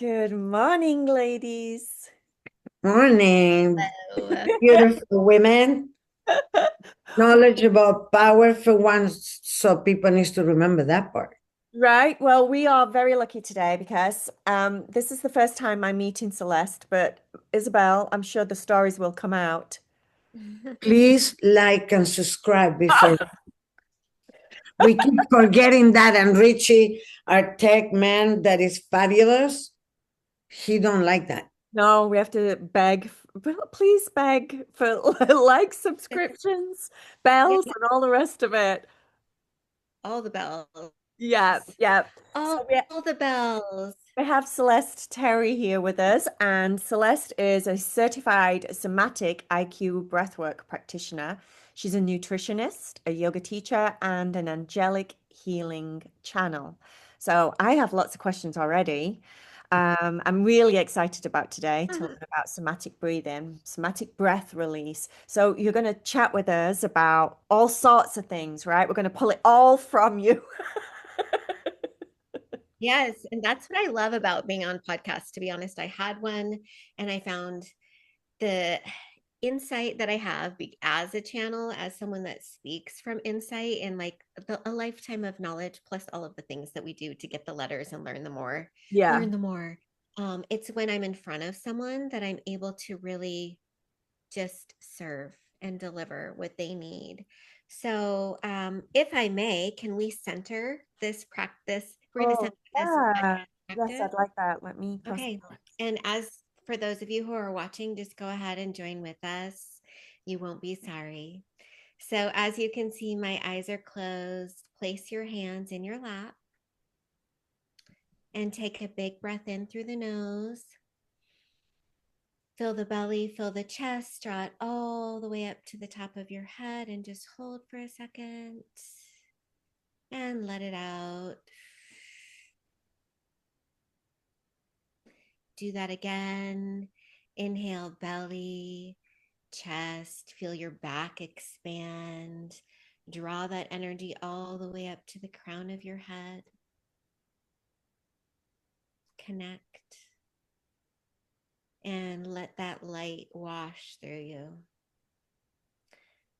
Good morning, ladies. Morning, So, beautiful women, knowledgeable, powerful ones. So people need to remember that part. Right. Well, we are very lucky today because this is the first time I'm meeting Celeste, but Isabel, I'm sure the stories will come out. Please like and subscribe before we keep forgetting that. And Richie, our tech man, that is fabulous. He don't like that. No, we have to beg, please beg for like subscriptions, yeah, bells, and all the rest of it. all the bells. Yeah, yeah. All, So we all the bells. We have Celeste Terry here with us, and Celeste is a certified Somatic IQ Breathwork practitioner. She's a nutritionist, a yoga teacher, and an angelic healing channel. So I have lots of questions already. I'm really excited about today to learn about somatic breathing, somatic breath release. So you're going to chat with us about all sorts of things, right? We're going to pull it all from you. Yes, and that's what I love about being on podcasts. To be honest, I had one and I found the insight that I have as a channel, as someone that speaks from insight and like a lifetime of knowledge, plus all of the things that we do to get the letters and learn the more, Yeah. learn the more. It's when I'm in front of someone that I'm able to really just serve and deliver what they need. So, if I may, can we center this practice? We're going to Oh, center this yeah. Yes, practice. I'd like that. Let me press. Okay. And as for those of you who are watching, just go ahead and join with us. You won't be sorry. So, as you can see, my eyes are closed. Place your hands in your lap and take a big breath in through the nose. Fill the belly, fill the chest, draw it all the way up to the top of your head and just hold for a second and let it out. Do that again. Inhale, belly, chest, feel your back expand. Draw that energy all the way up to the crown of your head. Connect and let that light wash through you.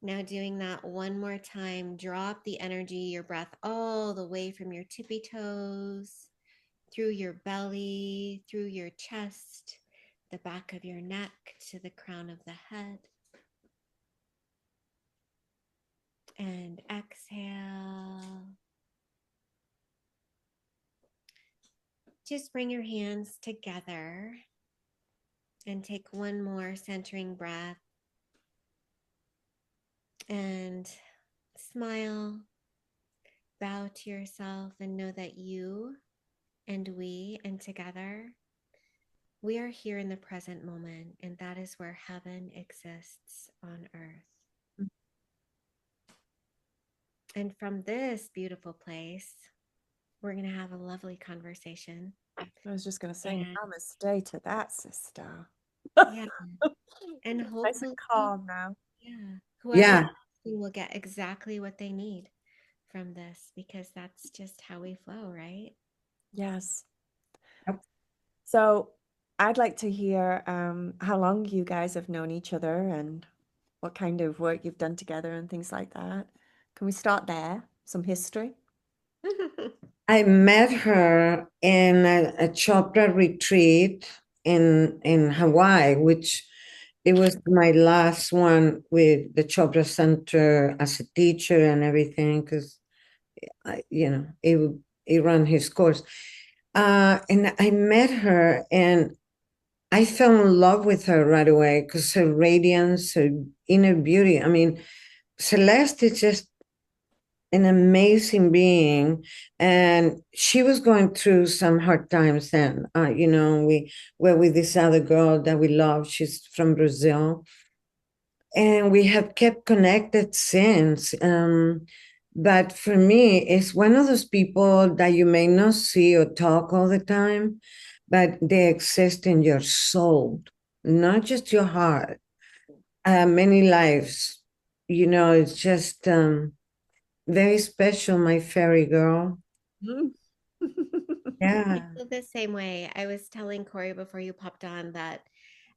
Now, doing that one more time, drop the energy, your breath all the way from your tippy toes, through your belly, through your chest, the back of your neck to the crown of the head. And exhale. Just bring your hands together and take one more centering breath. And smile, bow to yourself, and know that you and we and together, we are here in the present moment, and that is where heaven exists on earth. And from this beautiful place, we're going to have a lovely conversation. I was just going to say, And namaste to that, sister. yeah, and Nice and hopefully, calm now. yeah, whoever Yeah, will get exactly what they need from this, because that's just how we flow, right? Yes. So I'd like to hear how long you guys have known each other and what kind of work you've done together and things like that. Can we start there? Some history? I met her in a chopra retreat in Hawaii, which it was my last one with the Chopra Center as a teacher and everything, because he ran his course. And I met her and I fell in love with her right away because her radiance, her inner beauty. I mean, Celeste is just an amazing being, and she was going through some hard times then. We were with this other girl that we love. She's from Brazil, and we have kept connected since. But for me, it's one of those people that you may not see or talk all the time, but they exist in your soul, not just your heart. Many lives, it's just very special, my fairy girl. Mm. I Yeah. feel the same way. I was telling Corey before you popped on that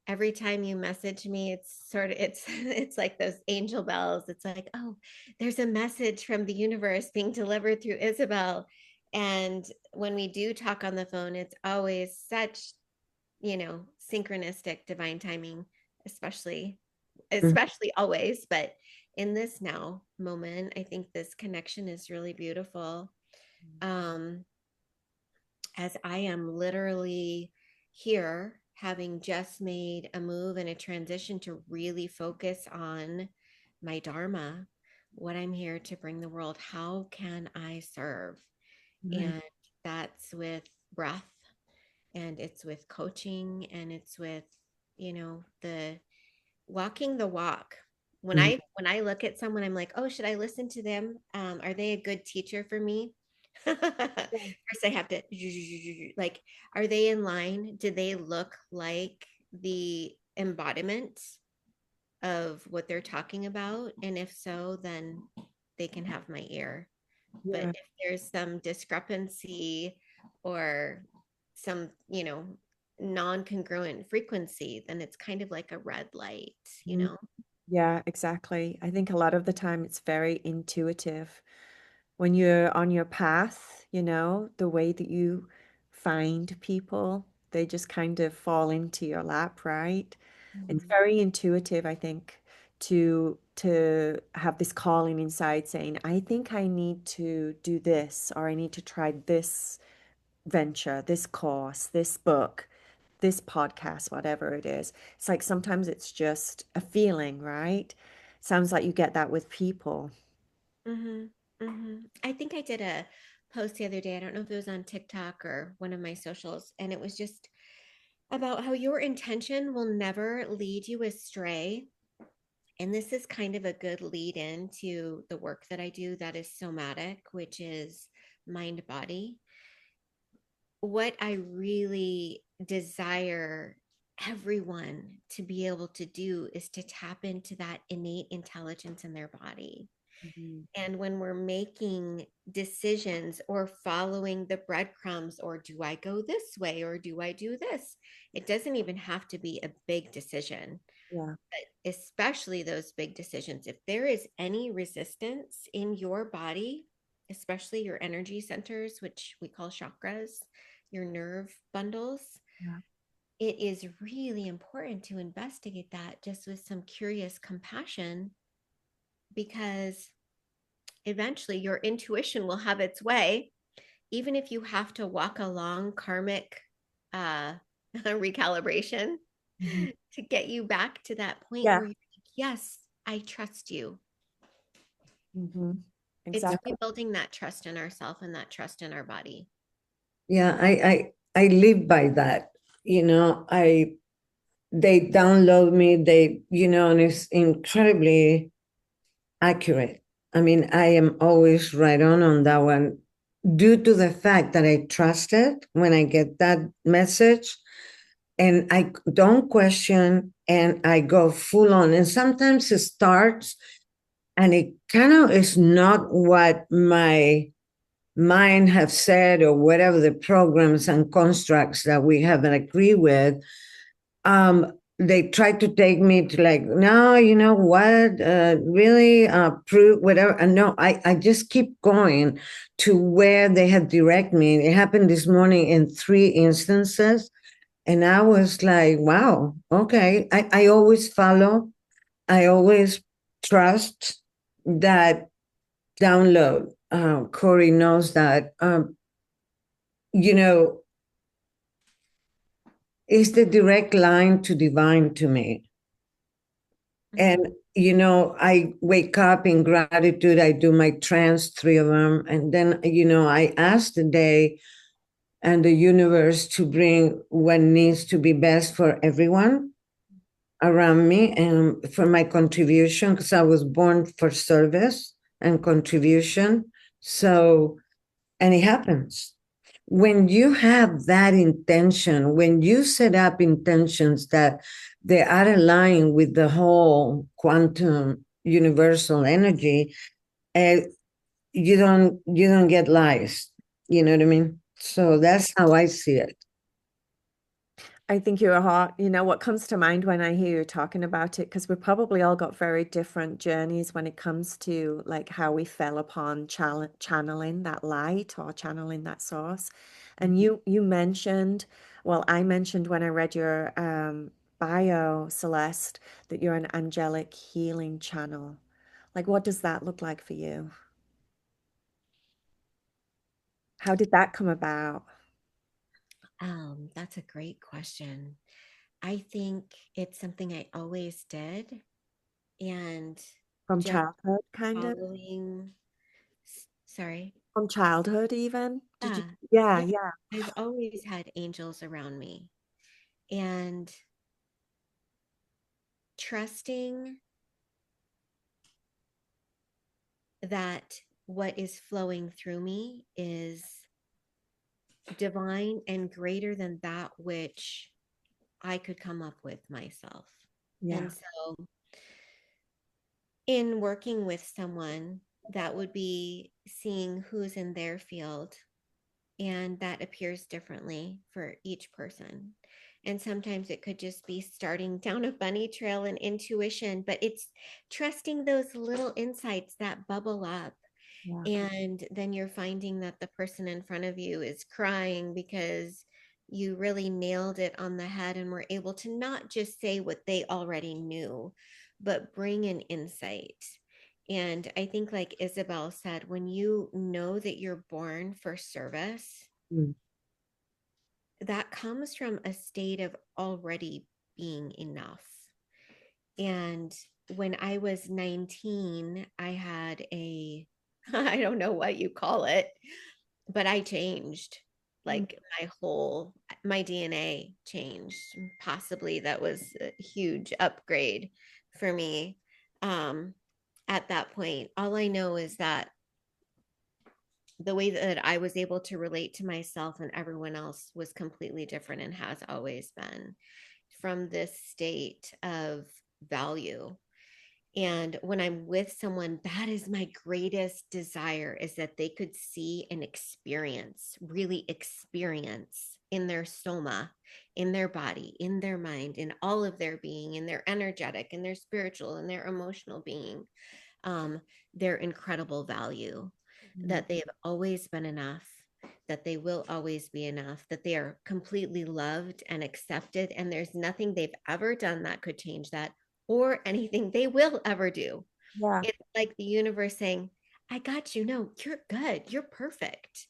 every time you message me, it's it's like those angel bells. It's like, oh, there's a message from the universe being delivered through Isabelle. And when we do talk on the phone, it's always such, synchronistic divine timing, especially Mm. especially always, but in this now moment, I think this connection is really beautiful. Um, as I am literally here having just made a move and a transition to really focus on my Dharma, what I'm here to bring the world. How can I serve? Right. And that's with breath, and it's with coaching, and it's with, the walking the walk. When Mhm. I look at someone, I'm like, oh, should I listen to them? Are they a good teacher for me? First, I have to like, are they in line? Do they look like the embodiment of what they're talking about? And if so, then they can have my ear. But Yeah. if there's some discrepancy or some, non-congruent frequency, then it's kind of like a red light, you Mhm. know? Yeah, exactly. I think a lot of the time it's very intuitive. When you're on your path, the way that you find people, they just kind of fall into your lap, right? It's Mhm. very intuitive, I think, to have this calling inside saying, I think I need to do this, or I need to try this venture, this course, this book, this podcast, whatever it is. It's like sometimes it's just a feeling, right? Sounds like you get that with people. Mhm. Mhm. I think I did a post the other day. I don't know if it was on TikTok or one of my socials, and it was just about how your intention will never lead you astray. And this is kind of a good lead in to the work that I do that is somatic, which is mind body. What I really desire everyone to be able to do is to tap into that innate intelligence in their body. Mhm. And when we're making decisions or following the breadcrumbs, or do I go this way or do I do this? It doesn't even have to be a big decision, Yeah. but especially those big decisions. If there is any resistance in your body, especially your energy centers, which we call chakras, your nerve bundles, Yeah. it is really important to investigate that just with some curious compassion, because eventually your intuition will have its way, even if you have to walk a long karmic uh, recalibration Mhm. to get you back to that point Yeah. where you're like, yes, I trust you. Hmm. It's Exactly. rebuilding that trust in ourselves and that trust in our body. Yeah, I live by that. They download me, and it's incredibly accurate. I mean, I am always right on that one due to the fact that I trust it when I get that message, and I don't question, and I go full on. And sometimes it starts and it kind of is not what my mind have said, or whatever the programs and constructs that we haven't agree with. They try to take me to, like, no, you know what, really, prove whatever. And no, I just keep going to where they have direct me. It happened this morning in 3 instances. And I was like, wow, okay. I always follow, I always trust that download. Corey knows that. You know, it's the direct line to divine to me. Mhm. And, I wake up in gratitude. I do my trance, 3 of them. And then, I ask the day and the universe to bring what needs to be best for everyone around me and for my contribution, because I was born for service and contribution. So, and it happens. When you have that intention, when you set up intentions that they are aligned with the whole quantum universal energy, uh, you don't get lies. You know what I mean? So that's how I see it. I think you're a heart. You know what comes to mind when I hear you talking about it, because we probably all got very different journeys when it comes to like how we fell upon channeling that light or channeling that source. And you mentioned, well, I mentioned when I read your bio, Celeste, that you're an angelic healing channel. Like, what does that look like for you? How did that come about? That's a great question. I think it's something I always did, and From just childhood, kind of? following, sorry. From childhood, even? Did you? Yeah. Yeah, Yeah. yeah. I've always had angels around me, and trusting that what is flowing through me is divine and greater than that which I could come up with myself. Yeah. And so, in working with someone, that would be seeing who's in their field, and that appears differently for each person. And sometimes it could just be starting down a bunny trail and intuition, but it's trusting those little insights that bubble up. Yeah. And then you're finding that the person in front of you is crying because you really nailed it on the head and were able to not just say what they already knew, but bring an insight. And I think, like Isabelle said, when you know that you're born for service, Mm. that comes from a state of already being enough. And when I was 19, I had a, I don't know what you call it, but I changed. Mm. Like my DNA changed. Possibly that was a huge upgrade for me. Um, at that point, all I know is that the way that I was able to relate to myself and everyone else was completely different and has always been from this state of value. And when I'm with someone, that is my greatest desire, is that they could see and experience, really experience in their soma, in their body, in their mind, in all of their being, in their energetic, in their spiritual, in their emotional being, um, their incredible value, Mm. that they have always been enough, that they will always be enough, that they are completely loved and accepted, and there's nothing they've ever done that could change that, or anything they will ever do. Yeah. It's like the universe saying, I got you. No, you're good. You're perfect.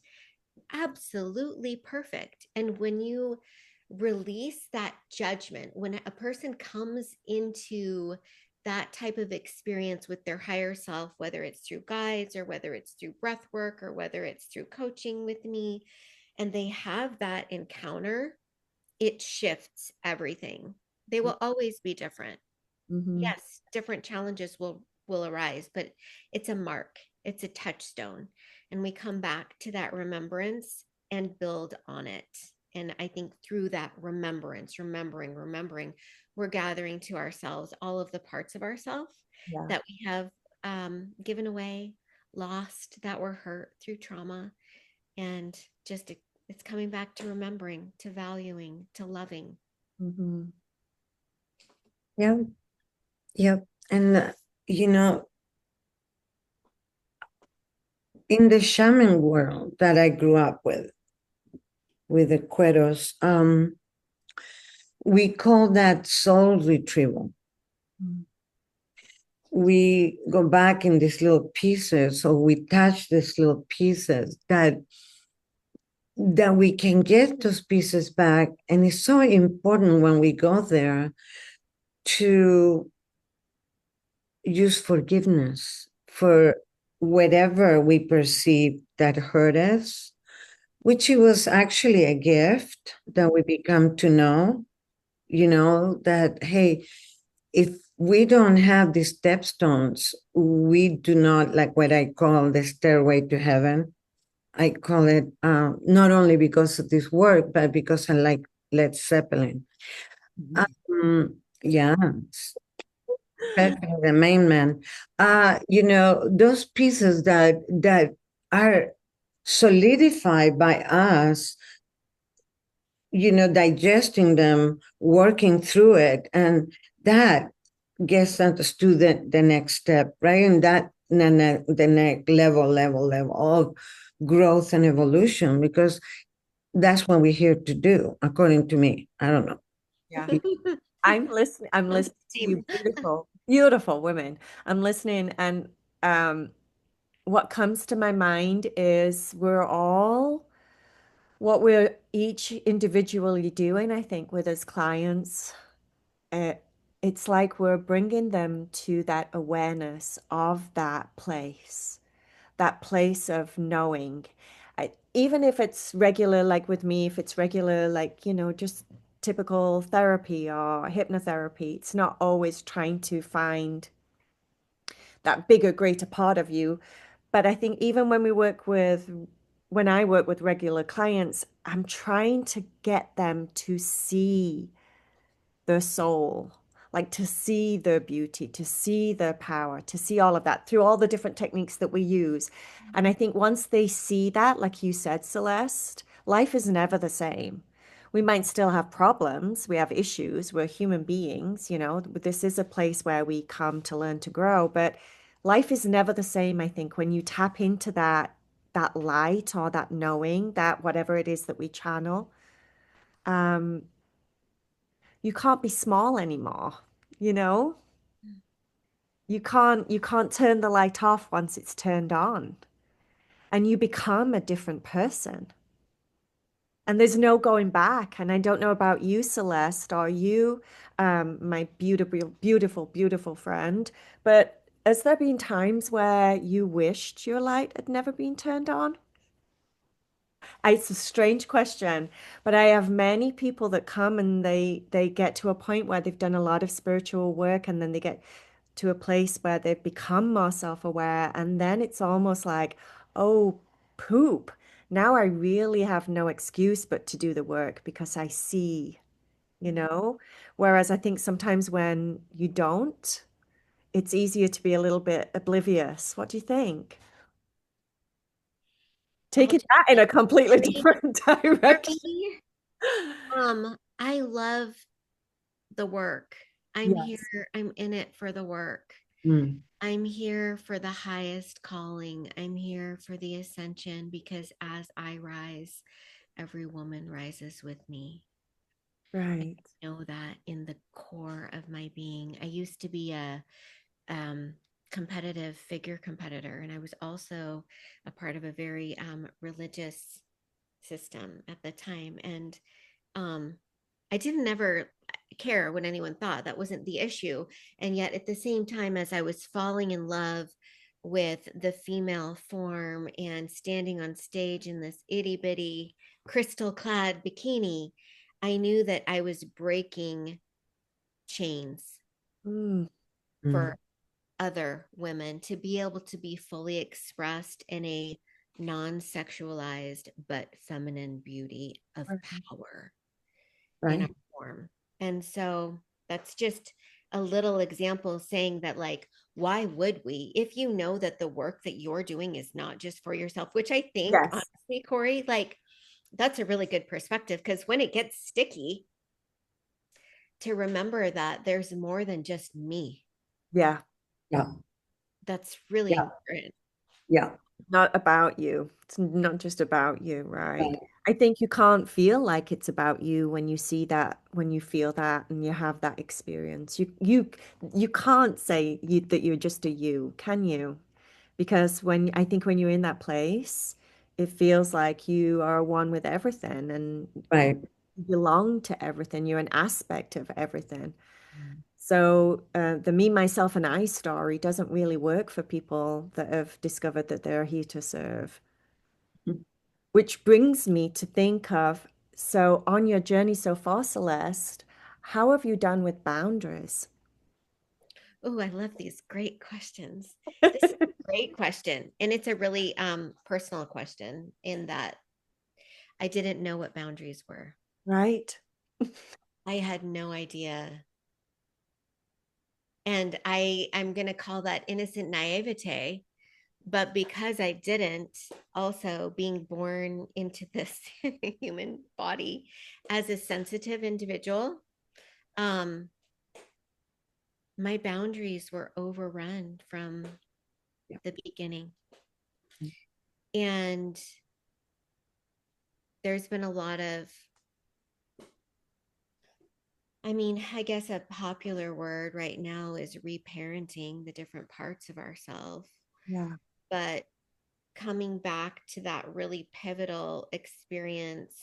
Absolutely perfect. And when you release that judgment, when a person comes into that type of experience with their higher self, whether it's through guides or whether it's through breath work or whether it's through coaching with me, and they have that encounter, it shifts everything. They will always be different. Mm-hmm. Yes, different challenges will arise, but it's a mark, it's a touchstone, and we come back to that remembrance and build on it. And I think through that remembrance, remembering, we're gathering to ourselves all of the parts of ourselves Yeah. that we have given away, lost, that were hurt through trauma, and just it's coming back to remembering, to valuing, to loving. Mm-hmm. Yeah, yeah. And, you know, in the shaman world that I grew up with the Cueros, we call that soul retrieval. Mm. We go back in these little pieces, or we touch these little pieces that we can get those pieces back. And it's so important when we go there to use forgiveness for whatever we perceive that hurt us, which it was actually a gift that we become to know, that, hey, if we don't have these stepstones, we do not, like what I call the stairway to heaven. I call it not only because of this work, but because I like Led Zeppelin. Yeah, especially the main man. Those pieces that are solidified by us, digesting them, working through it. And that gets us to the next step, right? And that the next level of growth and evolution, because that's what we're here to do, according to me. I don't know. Yeah. I'm listening to you, Same. beautiful, beautiful women. I'm listening, and um what comes to my mind is we're all what we're each individually doing, I think, with as clients. uh, it's like we're bringing them to that awareness of that place of knowing. Even if it's regular, like with me, if it's regular, like, just typical therapy or hypnotherapy, it's not always trying to find that bigger, greater part of you. But I think even when I work with regular clients, I'm trying to get them to see their soul, like to see their beauty, to see their power, to see all of that through all the different techniques that we use. And I think once they see that, like you said, Celeste, life is never the same. We might still have problems, we have issues, we're human beings, this is a place where we come to learn to grow, but life is never the same, I think, when you tap into that light or that knowing, that whatever it is that we channel. Um, you can't be small anymore, you know? You can't turn the light off once it's turned on, and you become a different person. And there's no going back. And I don't know about you, Celeste, or you, my beautiful, beautiful, beautiful friend, but has there been times where you wished your light had never been turned on? It's a strange question, but I have many people that come and they get to a point where they've done a lot of spiritual work, and then they get to a place where they've become more self-aware, and then it's almost like, oh, poop. Now I really have no excuse but to do the work because I see, you know? Whereas I think sometimes when you don't, it's easier to be a little bit oblivious. What do you think? I'll Taking just that in say a completely for different direction. me, I love the work. I'm here, Yes. I'm in it for the work. Mm, I'm here for the highest calling. I'm here for the ascension because as I rise, every woman rises with me. I Right. know that in the core of my being. I used to be a um, competitive figure competitor, and I was also a part of a very religious system at the time. And um, I didn't ever care what anyone thought. That wasn't the issue. And yet, at the same time, as I was falling in love with the female form and standing on stage in this itty bitty crystal clad bikini, I knew that I was breaking chains Mm, mm, for other women to be able to be fully expressed in a non sexualized but feminine beauty of right. power in our right. form. And so that's just a little example saying that, like, why would we, if you know that the work that you're doing is not just for yourself, which I think, Yes. honestly, Corey, like, that's a really good perspective because when it gets sticky, to remember that there's more than just me. Yeah. Yeah. That's really Yeah. important. Yeah. Not about you. It's not just about you, right? Right. I think you can't feel like it's about you when you see that, when you feel that, and you have that experience. You can't say that you're just a you, can you? Because I think when you're in that place, it feels like you are one with everything and you Right. belong to everything. You're an aspect of everything. So the me, myself, and I story doesn't really work for people that have discovered that they're here to serve. Mm. Which brings me to think of, so on your journey so far, Celeste, how have you done with boundaries? Oh, I love these great questions. This is a great question. And it's a really personal question in that I didn't know what boundaries were. Right? I had no idea. And I'm going to call that innocent naivete But because I didn't, also being born into this human body as a sensitive individual, um, my boundaries were overrun from the beginning. And there's been a lot of, I mean, I guess a popular word right now is reparenting the different parts of ourselves. Yeah. But coming back to that really pivotal experience,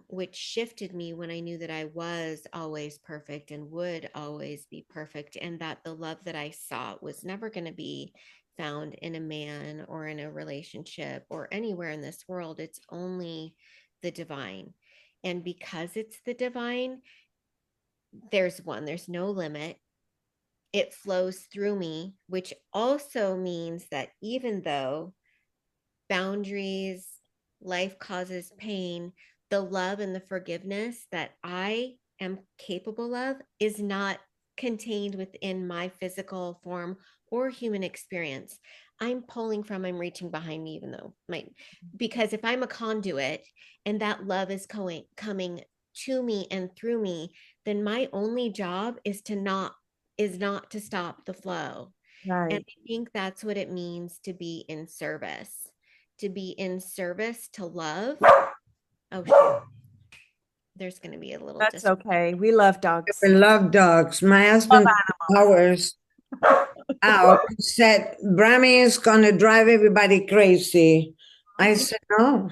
which shifted me when I knew that I was always perfect and would always be perfect, and that the love that I sought was never going to be found in a man or in a relationship or anywhere in this world. It's only the divine. And because it's the divine, there's no limit. It flows through me, which also means that even though boundaries, life causes pain, the love and the forgiveness that I am capable of is not contained within my physical form or human experience. I'm reaching behind me, even though because if I'm a conduit and that love is coming to me and through me, then my only job is not to stop the flow. And Right. I think that's what it means to be in service, to love. Oh, shoot. There's going to be a little That's okay. We love I dogs. love dogs. My Love husband, animals. hours out, said, Brammy is going to drive everybody crazy. I said, no,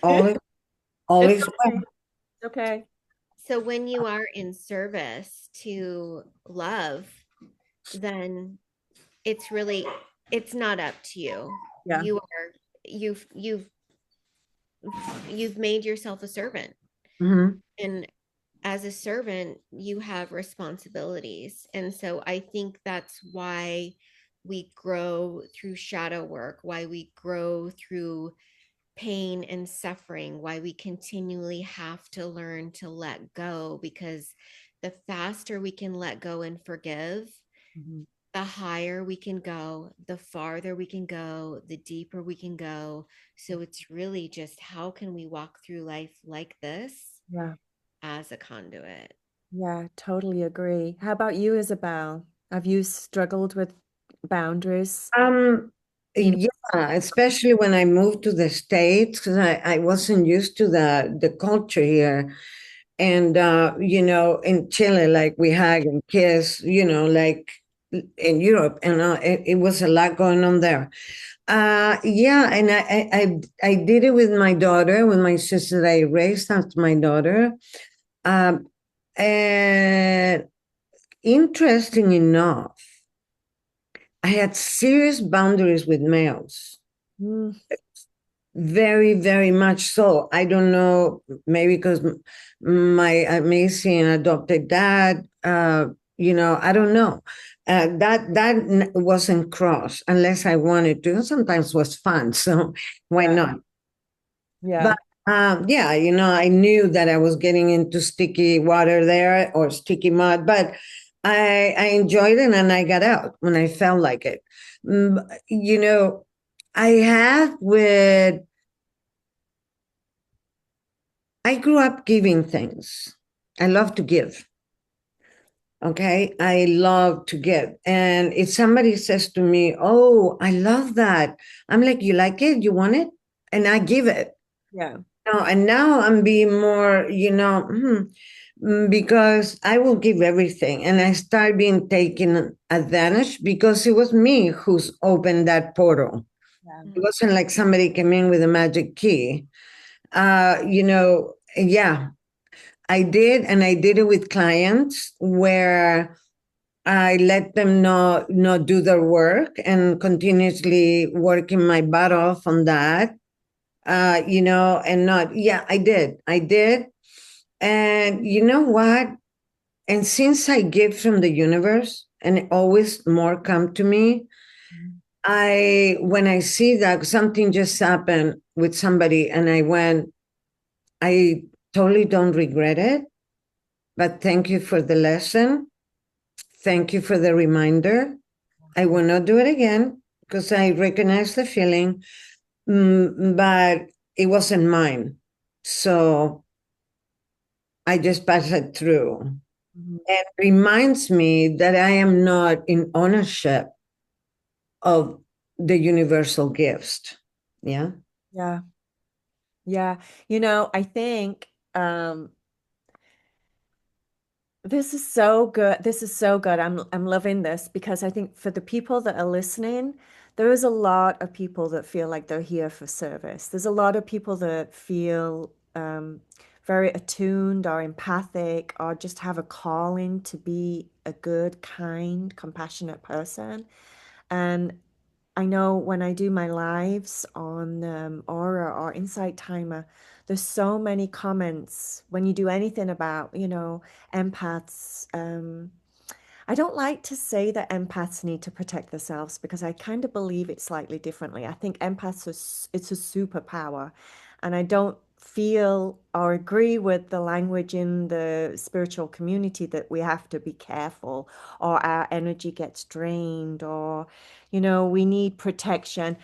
all is, all It's is okay. well. It's okay. So when you are in service to love, then it's not up to you. Yeah. You are you've you've you've made yourself a servant. Mhm. And as a servant, you have responsibilities. And so I think that's why we grow through shadow work, why we grow through pain and suffering, why we continually have to learn to let go, because the faster we can let go and forgive, Mhm. the higher we can go, the farther we can go, the deeper we can go. So it's really just how can we walk through life like this Yeah. as a conduit? Yeah, totally agree. How about you, Isabel? Have you struggled with boundaries? Um, Being yeah, especially when I moved to the States, because I wasn't used to the culture here. And in Chile, like we hug and kiss, like in Europe, and it was a lot going on there. Yeah, and I did it with my daughter, with my sister that I raised after my daughter. Um, and interesting enough, I had serious boundaries with males. Mm, Very, very much so. I don't know, maybe because my amazing adopted dad, I don't know. That wasn't crossed unless I wanted to. Sometimes was fun, so why yeah. not? Yeah. But yeah, I knew that I was getting into sticky water there or sticky mud, but I enjoyed it and I got out when I felt like it. You know, I have with I grew up giving things. I love to give. Okay. I love to give. And if somebody says to me, oh, I love that, I'm like, you like it? You want it? And I give it. Yeah. No, and now I'm being more, because I will give everything. And I start being taken advantage because it was me who's opened that portal. Yeah. It wasn't like somebody came in with a magic key. Yeah, I did, and I did it with clients where I let them not do their work and continuously working my butt off on that. And not, yeah, I did. And you know what? And since I give from the universe and always more come to me, Mhm. when I see that something just happened with somebody and I totally don't regret it, but thank you for the lesson. Thank you for the reminder. I will not do it again because I recognized the feeling, but it wasn't mine. So I just passed it through. Mhm. And reminds me that I am not in ownership of the universal gifts. Yeah. Yeah. Yeah. I think this is so good. This is so good. I'm loving this because I think for the people that are listening, there is a lot of people that feel like they're here for service. There's a lot of people that feel very attuned or empathic or just have a calling to be a good, kind, compassionate person. And I know when I do my lives on Aura or Insight Timer, there's so many comments when you do anything about, empaths. I don't like to say that empaths need to protect themselves because I kind of believe it slightly differently. I think it's a superpower, and I don't feel or agree with the language in the spiritual community that we have to be careful or our energy gets drained or, we need protection.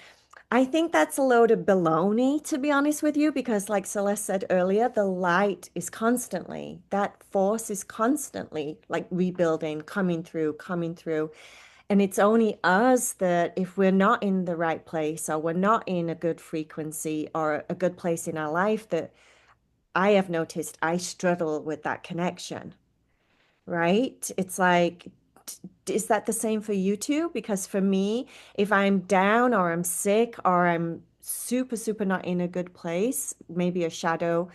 I think that's a load of baloney, to be honest with you, because like Celeste said earlier, the light is constantly, that force is constantly like rebuilding, coming through, coming through. And it's only us that if we're not in the right place or we're not in a good frequency or a good place in our life, that I have noticed I struggle with that connection, right? It's like, is that the same for you too? Because for me, if I'm down or I'm sick or I'm super, super not in a good place, maybe a shadow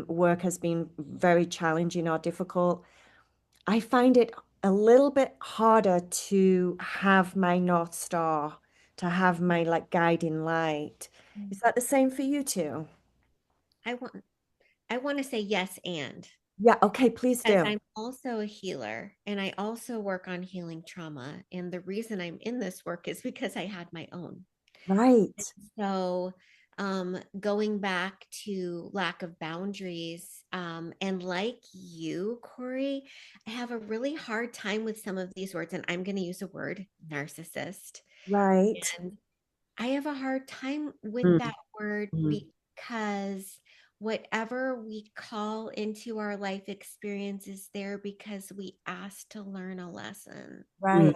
work has been very challenging or difficult, I find it a little bit harder to have my North Star, to have my like guiding light. Is that the same for you too? I want I want to say yes and Yeah, okay, please as do. I'm also a healer and I also work on healing trauma. And the reason I'm in this work is because I had my own. Right, So, going back to lack of boundaries, and like you, Corey, I have a really hard time with some of these words, and I'm going to use a word, narcissist. right. And I have a hard time with Mm, that word mm, because whatever we call into our life experience is there because we asked to learn a lesson. mm, Right.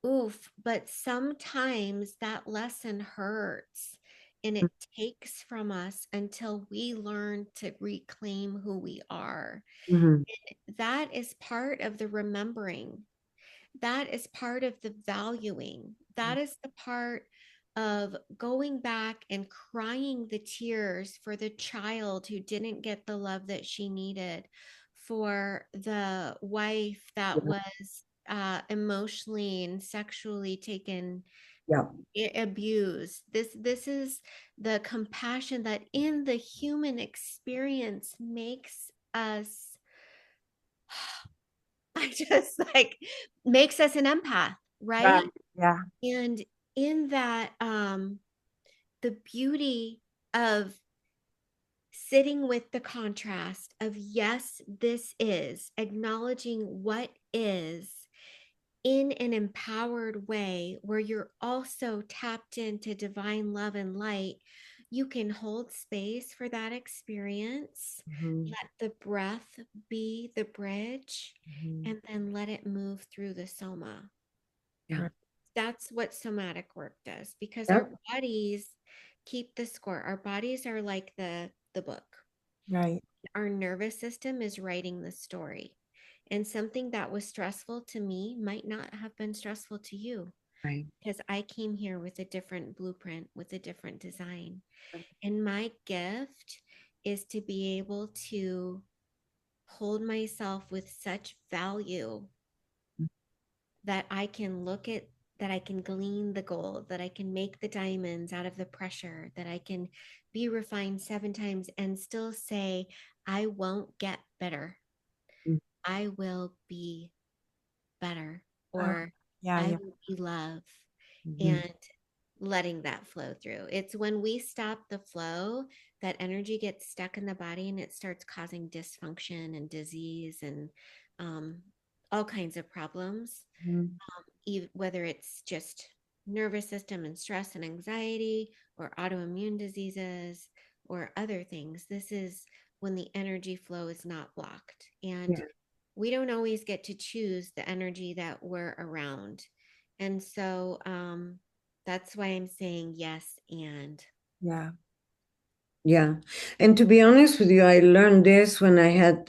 Oof, but sometimes that lesson hurts and mm, it takes from us until we learn to reclaim who we are. mhm, That is part of the remembering. That is part of the valuing. That is the part of going back and crying the tears for the child who didn't get the love that she needed, for the wife that yeah, was emotionally and sexually taken, yeah, abused. This is the compassion that in the human experience makes us I just like makes us an empath, Right. right? Yeah. And in that, the beauty of sitting with the contrast of yes, this is acknowledging what is in an empowered way where you're also tapped into divine love and light, you can hold space for that experience. Mhm, Let the breath be the bridge mhm. and then let it move through the soma. yeah, Right. That's what somatic work does because yeah, our bodies keep the score. Our bodies are like the book. Right. Our nervous system is writing the story. And something that was stressful to me might not have been stressful to you right. because I came here with a different blueprint, with a different design. And my gift is to be able to hold myself with such value that I can look at, that I can glean the gold, that I can make the diamonds out of the pressure, that I can be refined 7 times and still say, I won't get better. Mm, I will be better, Oh, or yeah, I yeah. will be love, mhm, and letting that flow through. It's when we stop the flow that energy gets stuck in the body and it starts causing dysfunction and disease and um, all kinds of problems, Mhm. whether it's just nervous system and stress and anxiety or autoimmune diseases or other things. This is when the energy flow is not blocked. And Yeah. we don't always get to choose the energy that we're around. And so that's why I'm saying yes. And Yeah. Yeah. And to be honest with you, I learned this when I had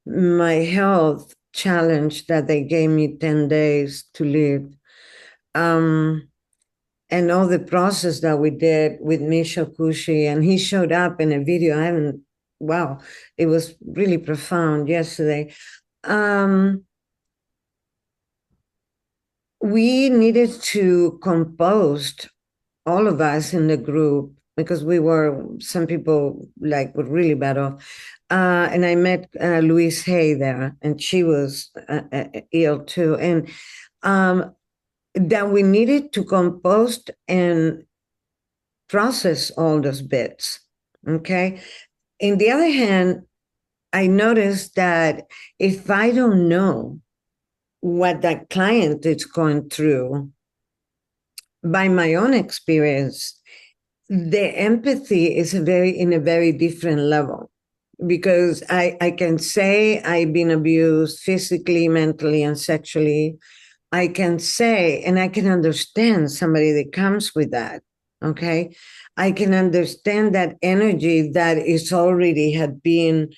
my health challenge that they gave me 10 days to live. Um, and all the process that we did with Misha Kushi, and he showed up in a video. I haven't, wow, it was really profound yesterday. We needed to compose, all of us in the group, because some people like were really bad off. And I met Louise Hay there, and she was ill too. And that we needed to compose and process all those bits. Okay. In the other hand, I noticed that if I don't know what that client is going through, by my own experience, the empathy is in a very different level, because I can say I've been abused physically, mentally, and sexually. I can say, and I can understand somebody that comes with that. Okay. I can understand that energy that is already had been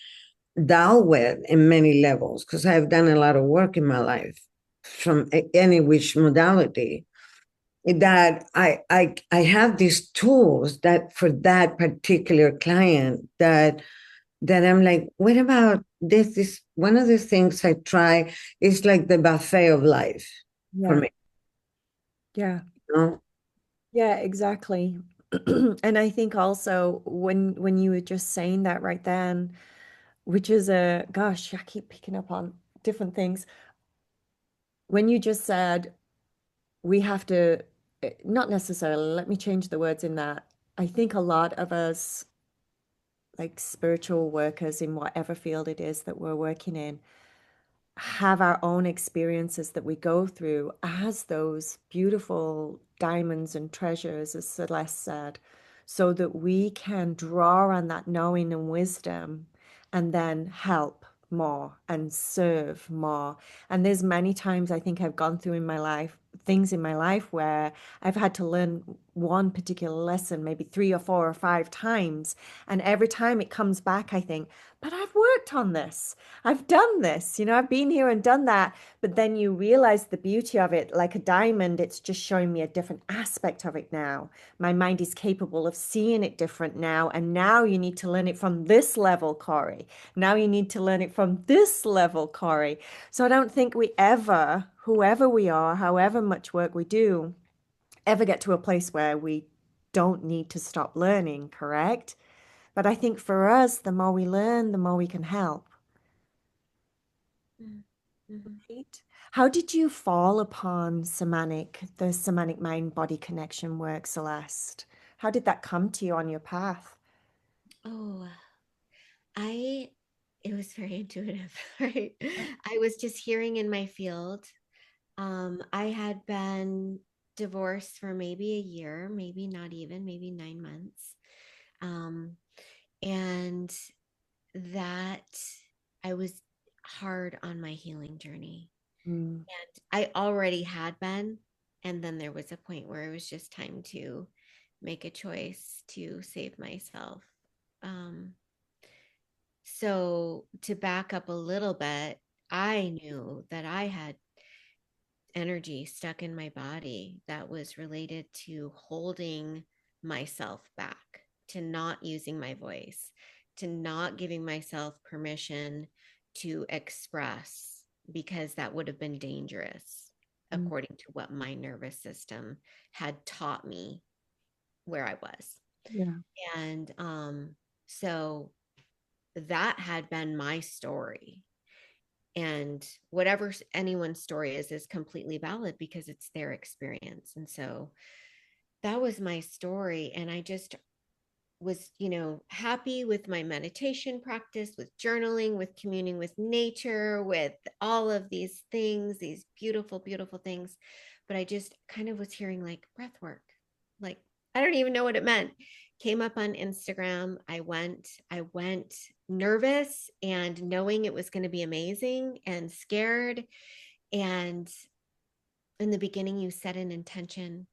dealt with in many levels, because I've done a lot of work in my life from any which modality, that I have these tools that for that particular client, that I'm like, what about this? This one of the things I try is like the buffet of life for Yeah. me. Yeah. You know? Yeah, exactly. And I think also when you were just saying that right then, which is a gosh, I keep picking up on different things. When you just said we have to, not necessarily, let me change the words in that. I think a lot of us, like spiritual workers in whatever field it is that we're working in, have our own experiences that we go through as those beautiful diamonds and treasures, as Celeste said, so that we can draw on that knowing and wisdom and then help more and serve more. And there's many times I think I've gone through in my life, things in my life where I've had to learn one particular lesson maybe 3 or 4 or 5 times. And every time it comes back, I think, but I've worked on this. I've done this, I've been here and done that. But then you realize the beauty of it, like a diamond, it's just showing me a different aspect of it now. My mind is capable of seeing it different now. And now you need to learn it from this level, Corey. Now you need to learn it from this level, Corey. So I don't think we ever, whoever we are, however much work we do, ever get to a place where we don't need to stop learning, correct? But I think for us, the more we learn, the more we can help. mm-hmm. Right? How did you fall upon the somatic mind-body connection work, Celeste? How did that come to you on your path? Oh, I, it was very intuitive, right? I was just hearing in my field. I had been divorced for maybe a year, maybe not even, maybe 9 months. Um, and that I was hard on my healing journey. Mm, And I already had been. And then there was a point where it was just time to make a choice to save myself. Um, so to back up a little bit, I knew that I had energy stuck in my body that was related to holding myself back, to not using my voice, to not giving myself permission to express because that would have been dangerous, mm, according to what my nervous system had taught me where I was. yeah. And so that had been my story, and whatever anyone's story is completely valid because it's their experience. And so that was my story, and I just was, happy with my meditation practice, with journaling, with communing with nature, with all of these things, these beautiful, beautiful things. But I just kind of was hearing like breath work. Like, I don't even know what it meant. Came up on Instagram. I went nervous and knowing it was going to be amazing and scared. And in the beginning, you set an intention.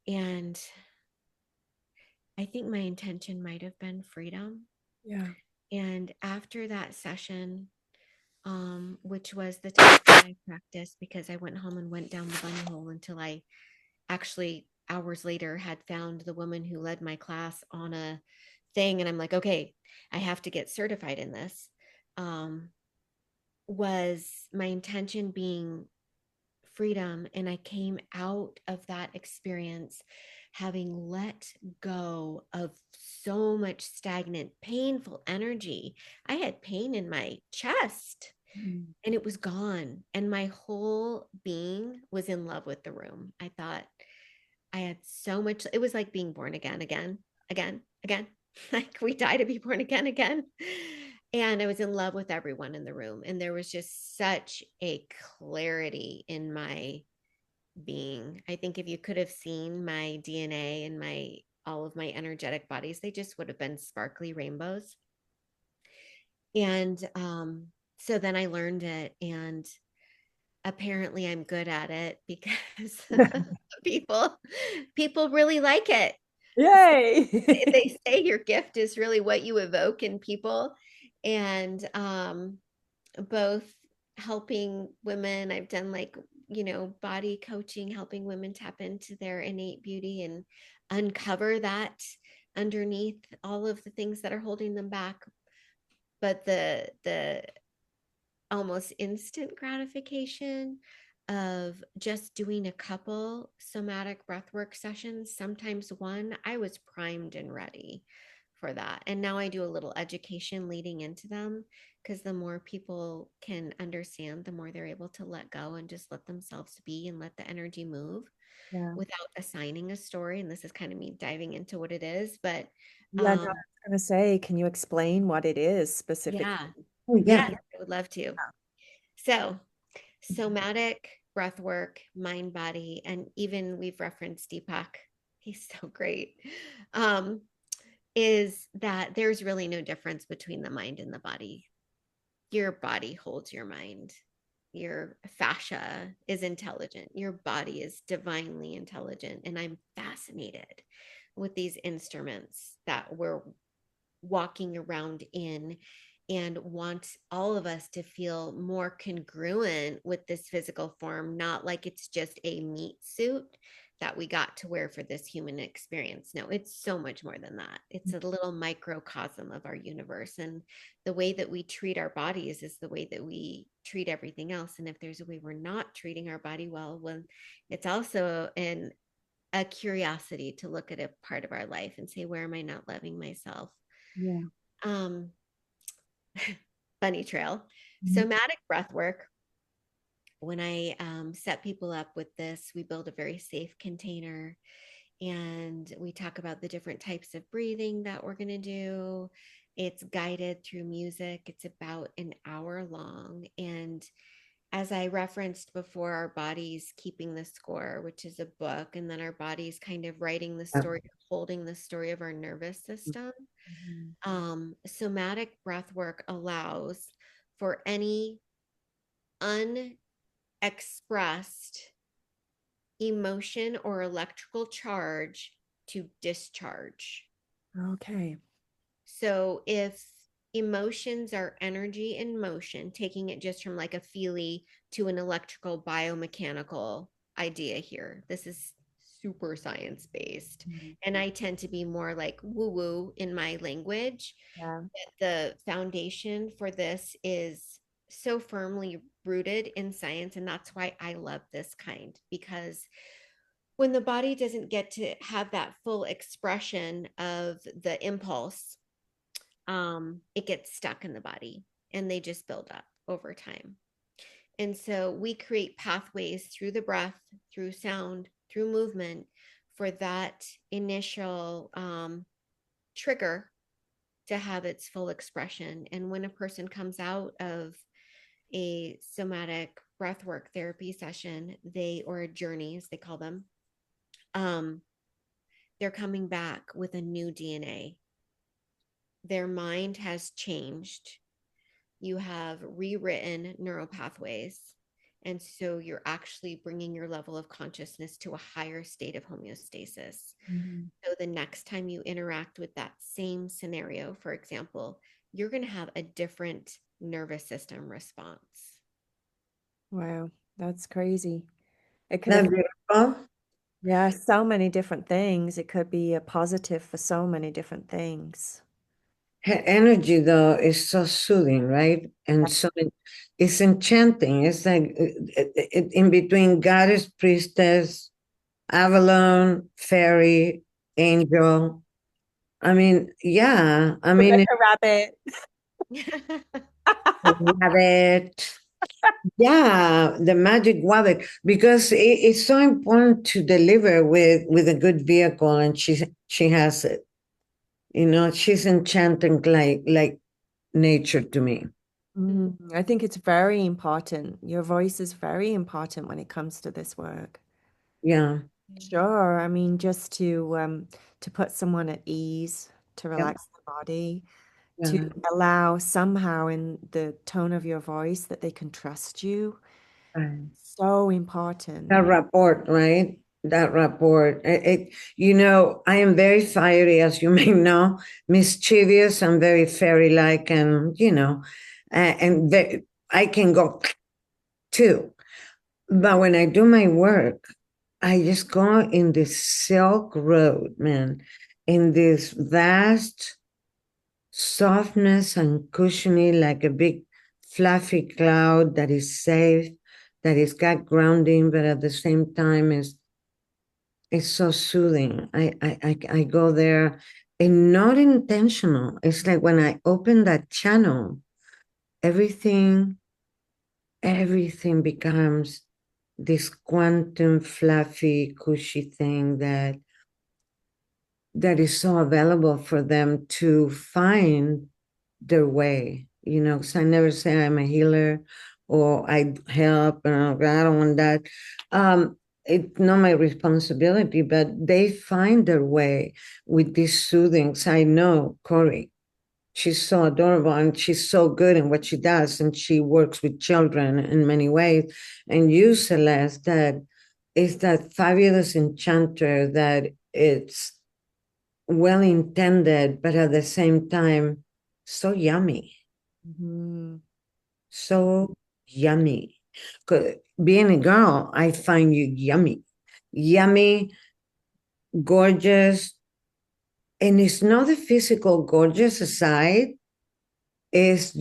And I think my intention might have been freedom. Yeah. And after that session, which was the time that I practiced, because I went home and went down the bunny hole until I actually hours later had found the woman who led my class on a thing. And I'm like, okay, I have to get certified in this. Was my intention being freedom. And I came out of that experience having let go of so much stagnant, painful energy. I had pain in my chest and it was gone. And my whole being was in love with the room. I thought I had so much, it was like being born again, again, again, again. Like we die to be born again, again. And I was in love with everyone in the room. And there was just such a clarity in my being. I think if you could have seen my DNA and my all of my energetic bodies, they just would have been sparkly rainbows. And so then I learned it, and apparently I'm good at it because people people really like it. Yay. They say your gift is really what you evoke in people. And both helping women, I've done like, body coaching, helping women tap into their innate beauty and uncover that underneath all of the things that are holding them back. But the almost instant gratification of just doing a couple somatic breathwork sessions, sometimes one, I was primed and ready for that. And now I do a little education leading into them, because the more people can understand, the more they're able to let go and just let themselves be and let the energy move Yeah. without assigning a story. And this is kind of me diving into what it is, but Yeah, no, I was going to say, can you explain what it is specifically? yeah, Oh, yeah. yes, I would love to. So somatic breath work, mind body, and even we've referenced Deepak. He's so great. Is that there's really no difference between the mind and the body. Your body holds your mind. Your fascia is intelligent. Your body is divinely intelligent. And I'm fascinated with these instruments that we're walking around in, and want all of us to feel more congruent with this physical form, not like it's just a meat suit that we got to wear for this human experience. No, it's so much more than that. It's a little microcosm of our universe. And the way that we treat our bodies is the way that we treat everything else. And if there's a way we're not treating our body well, it's also a curiosity to look at a part of our life and say, where am I not loving myself? Yeah. um Bunny trail. Mhm. Somatic breath work, when I set people up with this, we build a very safe container, and we talk about the different types of breathing that we're going to do. It's guided through music. It's about an hour long. And as I referenced before, our bodies keeping the score, which is a book, and then our bodies kind of writing the story, holding the story of our nervous system. Mhm. Somatic breath work allows for any unexpressed emotion or electrical charge to discharge. Okay. So if emotions are energy in motion, taking it just from like a feely to an electrical biomechanical idea here, this is super science based. Mhm. And I tend to be more like woo woo in my language. Yeah. The foundation for this is so firmly rooted in science. And that's why I love this kind, because when the body doesn't get to have that full expression of the impulse, it gets stuck in the body and they just build up over time. And so we create pathways through the breath, through sound, through movement for that initial trigger to have its full expression. And when a person comes out of a somatic breathwork therapy session, or a journey, as they call them, um, they're coming back with a new DNA. Their mind has changed. You have rewritten neural pathways. And so you're actually bringing your level of consciousness to a higher state of homeostasis. Mhm. So the next time you interact with that same scenario, for example, you're going to have a different nervous system response. Wow, that's crazy. It could That have, beautiful. yeah, so many different things. It could be a positive for so many different things. Her energy, though, is so soothing, right? And so it's enchanting. It's like in between goddess, priestess, Avalon, fairy, angel. I mean, yeah. I mean, Rebecca Rabbit. rabbit. Yeah, the magic wallet, because it's so important to deliver with a good vehicle, and she has it. You know, she's enchanting like nature to me. I think it's very important. Your voice is very important when it comes to this work. Yeah. Sure. I mean, just to put someone at ease, to Yep. relax the body, to Yeah. allow somehow in the tone of your voice that they can trust you. Right. So important. That rapport, right? That rapport. You know, I am very fiery, as you may know, mischievous. I'm very fairy-like, and I can go too. But when I do my work, I just go in this silk road, man, in this vast softness and cushiony, like a big fluffy cloud that is safe, that is got grounding, but at the same time is so soothing. I go there and not intentional. It's like when I open that channel, everything everything becomes this quantum fluffy cushy thing that is so available for them to find their way, because I never say I'm a healer or I help, and I don't want that. It's not my responsibility, but they find their way with these soothings. I know Corey, she's so adorable and she's so good in what she does, and she works with children in many ways. And you, Celeste, that is that fabulous enchanter that it's well intended, but at the same time, so yummy. Mhm. So yummy. 'Cause being a girl, I find you yummy. Yummy, gorgeous. And it's not the physical gorgeous aside, is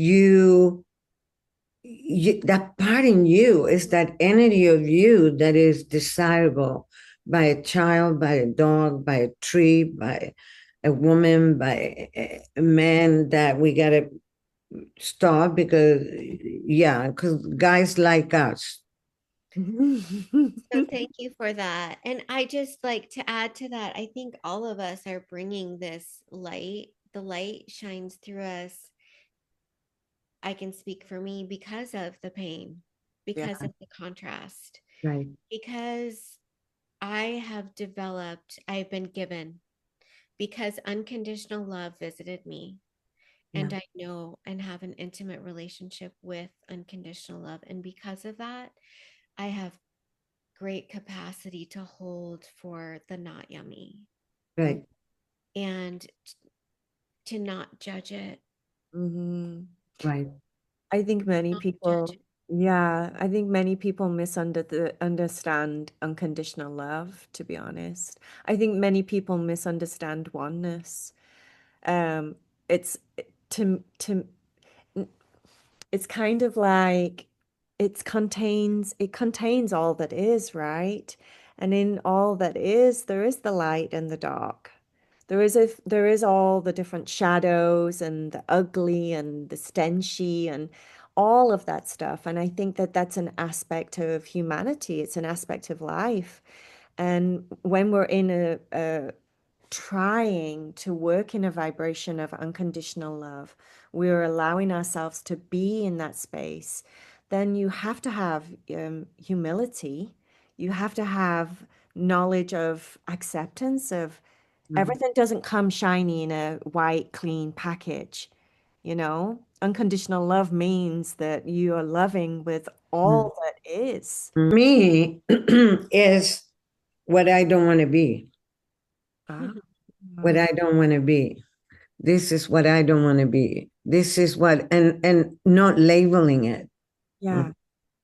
that part in you, is that energy of you that is desirable by a child, by a dog, by a tree, by a woman, by a man, that we gotta stop because, yeah, because guys like us. So thank you for that. And I just like to add to that, I think all of us are bringing this light. The light shines through us. I can speak for me because of the pain, Yeah. because of the contrast, Right. because I've been given, because unconditional love visited me. Yeah. And I know and have an intimate relationship with unconditional love. And because of that, I have great capacity to hold for the not yummy Right. and to not judge it, Mhm. Right. I think many not judge people, it. yeah, I think many people understand unconditional love, to be honest. I think many people misunderstand oneness. Um, it's to it's kind of like it contains all that is, right? And in all that is, there is the light and the dark. There is all the different shadows and the ugly and the stenchy and all of that stuff. And I think that that's an aspect of humanity. It's an aspect of life. And when we're in a trying to work in a vibration of unconditional love, we're allowing ourselves to be in that space, then you have to have humility. You have to have knowledge of acceptance of everything doesn't come shiny in a white, clean package. You know, unconditional love means that you are loving with all that is. Me is what I don't want to be. Ah, What I don't want to be. This is what I don't want to be. This is what, and not labeling it. yeah.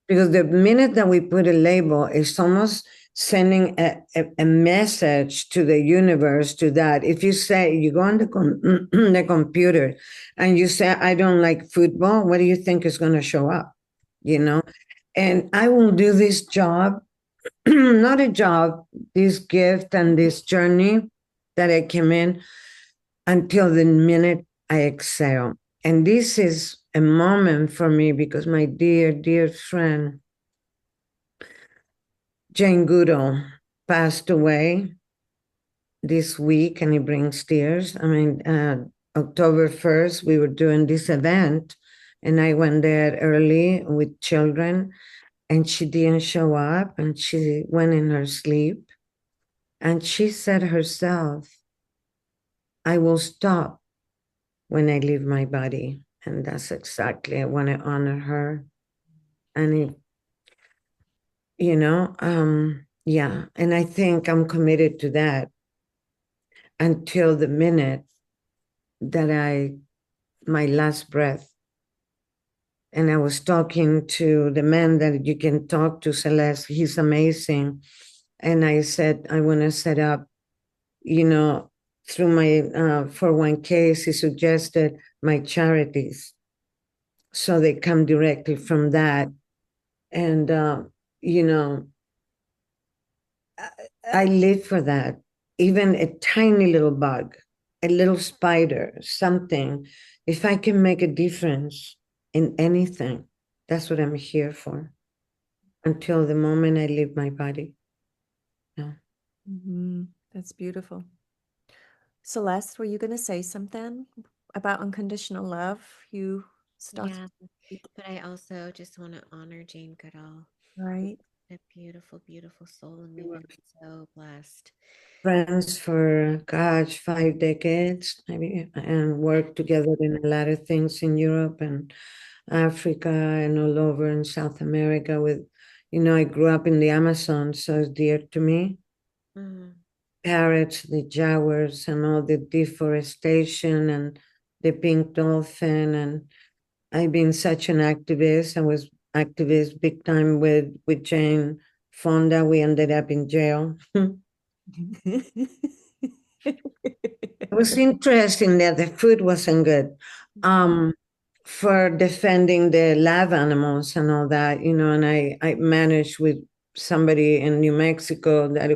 Because the minute that we put a label, it's almost sending a message to the universe to that. If you say, you go on the computer and you say, I don't like football, what do you think is going to show up? You know? And I will do this job, not a job, this gift and this journey that I came in until the minute I exhale. And this is a moment for me because my dear, dear friend, Jane Goodall, passed away this week, and it brings tears. I mean, October 1st, we were doing this event, and I went there early with children, and she didn't show up, and she went in her sleep. And she said herself, I will stop when I leave my body. And that's exactly, I want to honor her. And it, yeah. And I think I'm committed to that until the minute that my last breath. And I was talking to the man that you can talk to, Celeste. He's amazing. And I said, I want to set up, through my 401ks, he suggested my charities. So they come directly from that. And, you know, I live for that. Even a tiny little bug, a little spider, something, if I can make a difference in anything, that's what I'm here for until the moment I leave my body. Yeah. That's beautiful. Celeste, were you going to say something about unconditional love? You started Yeah, to speak, but I also just want to honor Jane Goodall. right? A beautiful, beautiful soul, and we've been so blessed. Friends for, gosh, 5 decades, maybe, and worked together in a lot of things in Europe and Africa and all over in South America with, I grew up in the Amazon, so it's dear to me. Mm. Parrots, the jaguars, and all the deforestation and the pink dolphin. And I've been such an activist. I was activist big time with Jane Fonda. We ended up in jail. It was interesting that the food wasn't good. For defending the lab animals and all that, and I managed with somebody in New Mexico that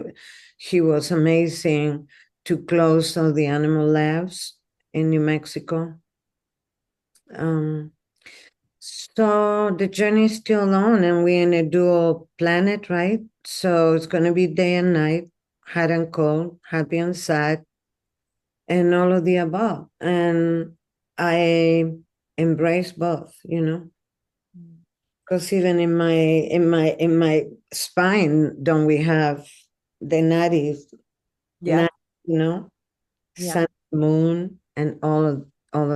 he was amazing to close all the animal labs in New Mexico. So the journey is still on, and we're in a dual planet, right? So it's going to be day and night, hot and cold, happy and sad, and all of the above. And I embrace both, because even in my spine, don't we have the nadis, Yeah, you know, yeah. sun, moon, and all of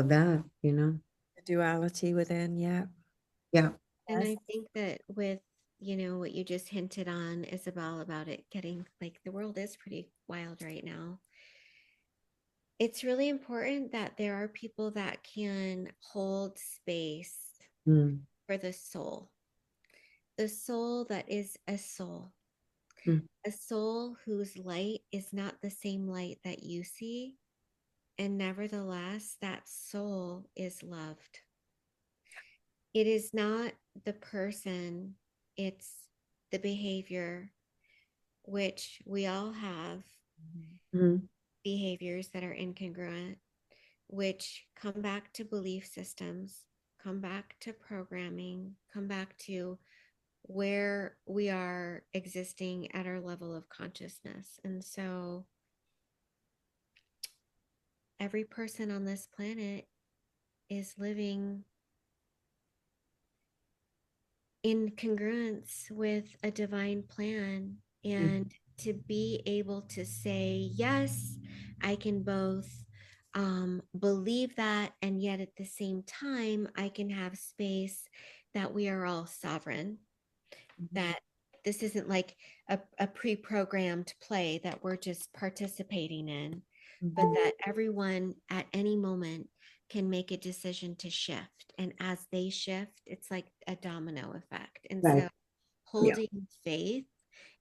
that, The duality within, yeah. Yeah. And Yes. I think that with, what you just hinted on, Isabel, about it getting like the world is pretty wild right now. It's really important that there are people that can hold space Mm, for the soul that is mm, a soul whose light is not the same light that you see. And nevertheless, that soul is loved. It is not the person, it's the behavior, which we all have mm, behaviors that are incongruent, which come back to belief systems, come back to programming, come back to where we are existing at our level of consciousness. And so every person on this planet is living in congruence with a divine plan. And to be able to say, yes, I can both believe that, and yet at the same time, I can have space that we are all sovereign, that this isn't like a pre-programmed play that we're just participating in, but that everyone at any moment can make a decision to shift, and as they shift, it's like a domino effect. And Right. so Yeah. holding faith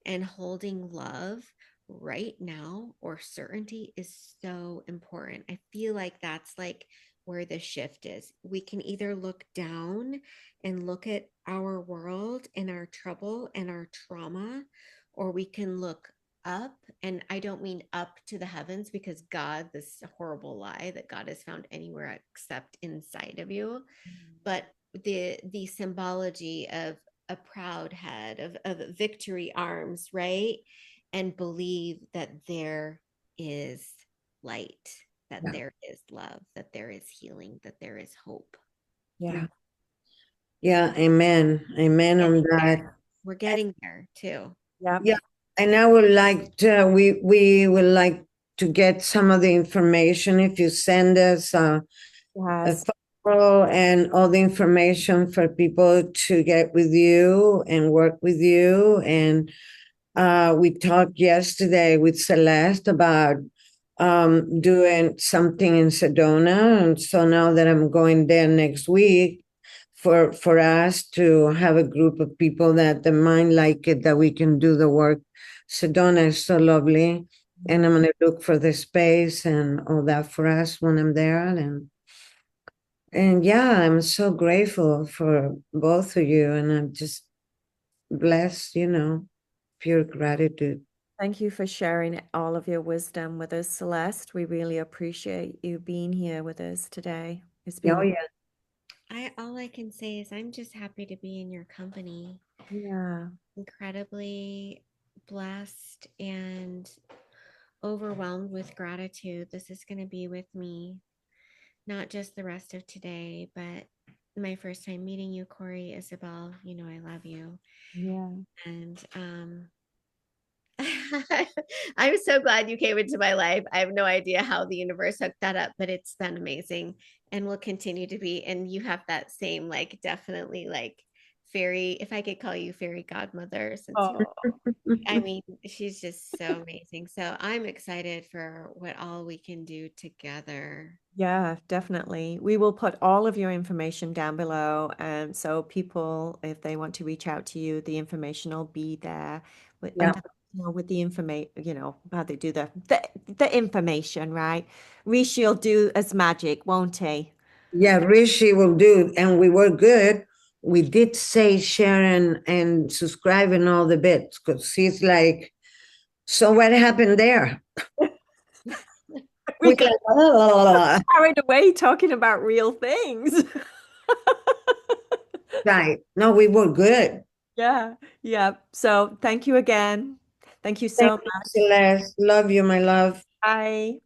and holding love right now, or certainty, is so important. I feel like that's like where the shift is. We can either look down and look at our world and our trouble and our trauma, or we can look up. And I don't mean up to the heavens, because God, this horrible lie that God is found anywhere except inside of you, but the symbology of a proud head, of victory arms, right? And believe that there is light, that Yeah. there is love, that there is healing, that there is hope. Yeah. Yeah. Amen. Amen on that. We're getting there too. Yep. Yeah. And I would like to, we would like to get some of the information if you send us a Yes. photo and all the information for people to get with you and work with you. And we talked yesterday with Celeste about doing something in Sedona. And so now that I'm going there next week, for us to have a group of people that might like it, that we can do the work. Sedona is so lovely. And I'm going to look for the space and all that for us when I'm there. And yeah, I'm so grateful for both of you. And I'm just blessed, pure gratitude. Thank you for sharing all of your wisdom with us, Celeste. We really appreciate you being here with us today. It's Oh, been, yeah. All I can say is I'm just happy to be in your company. yeah. Incredibly blessed and overwhelmed with gratitude. This is going to be with me, not just the rest of today, but my first time meeting you, Corey, Isabelle. You know, I love you. Yeah. And I'm so glad you came into my life. I have no idea how the universe hooked that up, but it's been amazing and will continue to be. And you have that same, like, definitely like fairy, if I could call you fairy godmother, since you, Oh, I mean, she's just so amazing. So I'm excited for what all we can do together. yeah, definitely. We will put all of your information down below. And so people, if they want to reach out to you, the information will be there with, Yeah. and with the information, how they do the information, right? Rishi will do as magic, won't he? Yeah, Rishi will do. And we were good. We did say share and subscribe and all the bits because he's like, so what happened there? We We got like, "Oh." carried away talking about real things. Right. No, we were good. Yeah, yeah. So thank you again. Thank you Thank so you, much. Celeste. Love you, my love. Bye.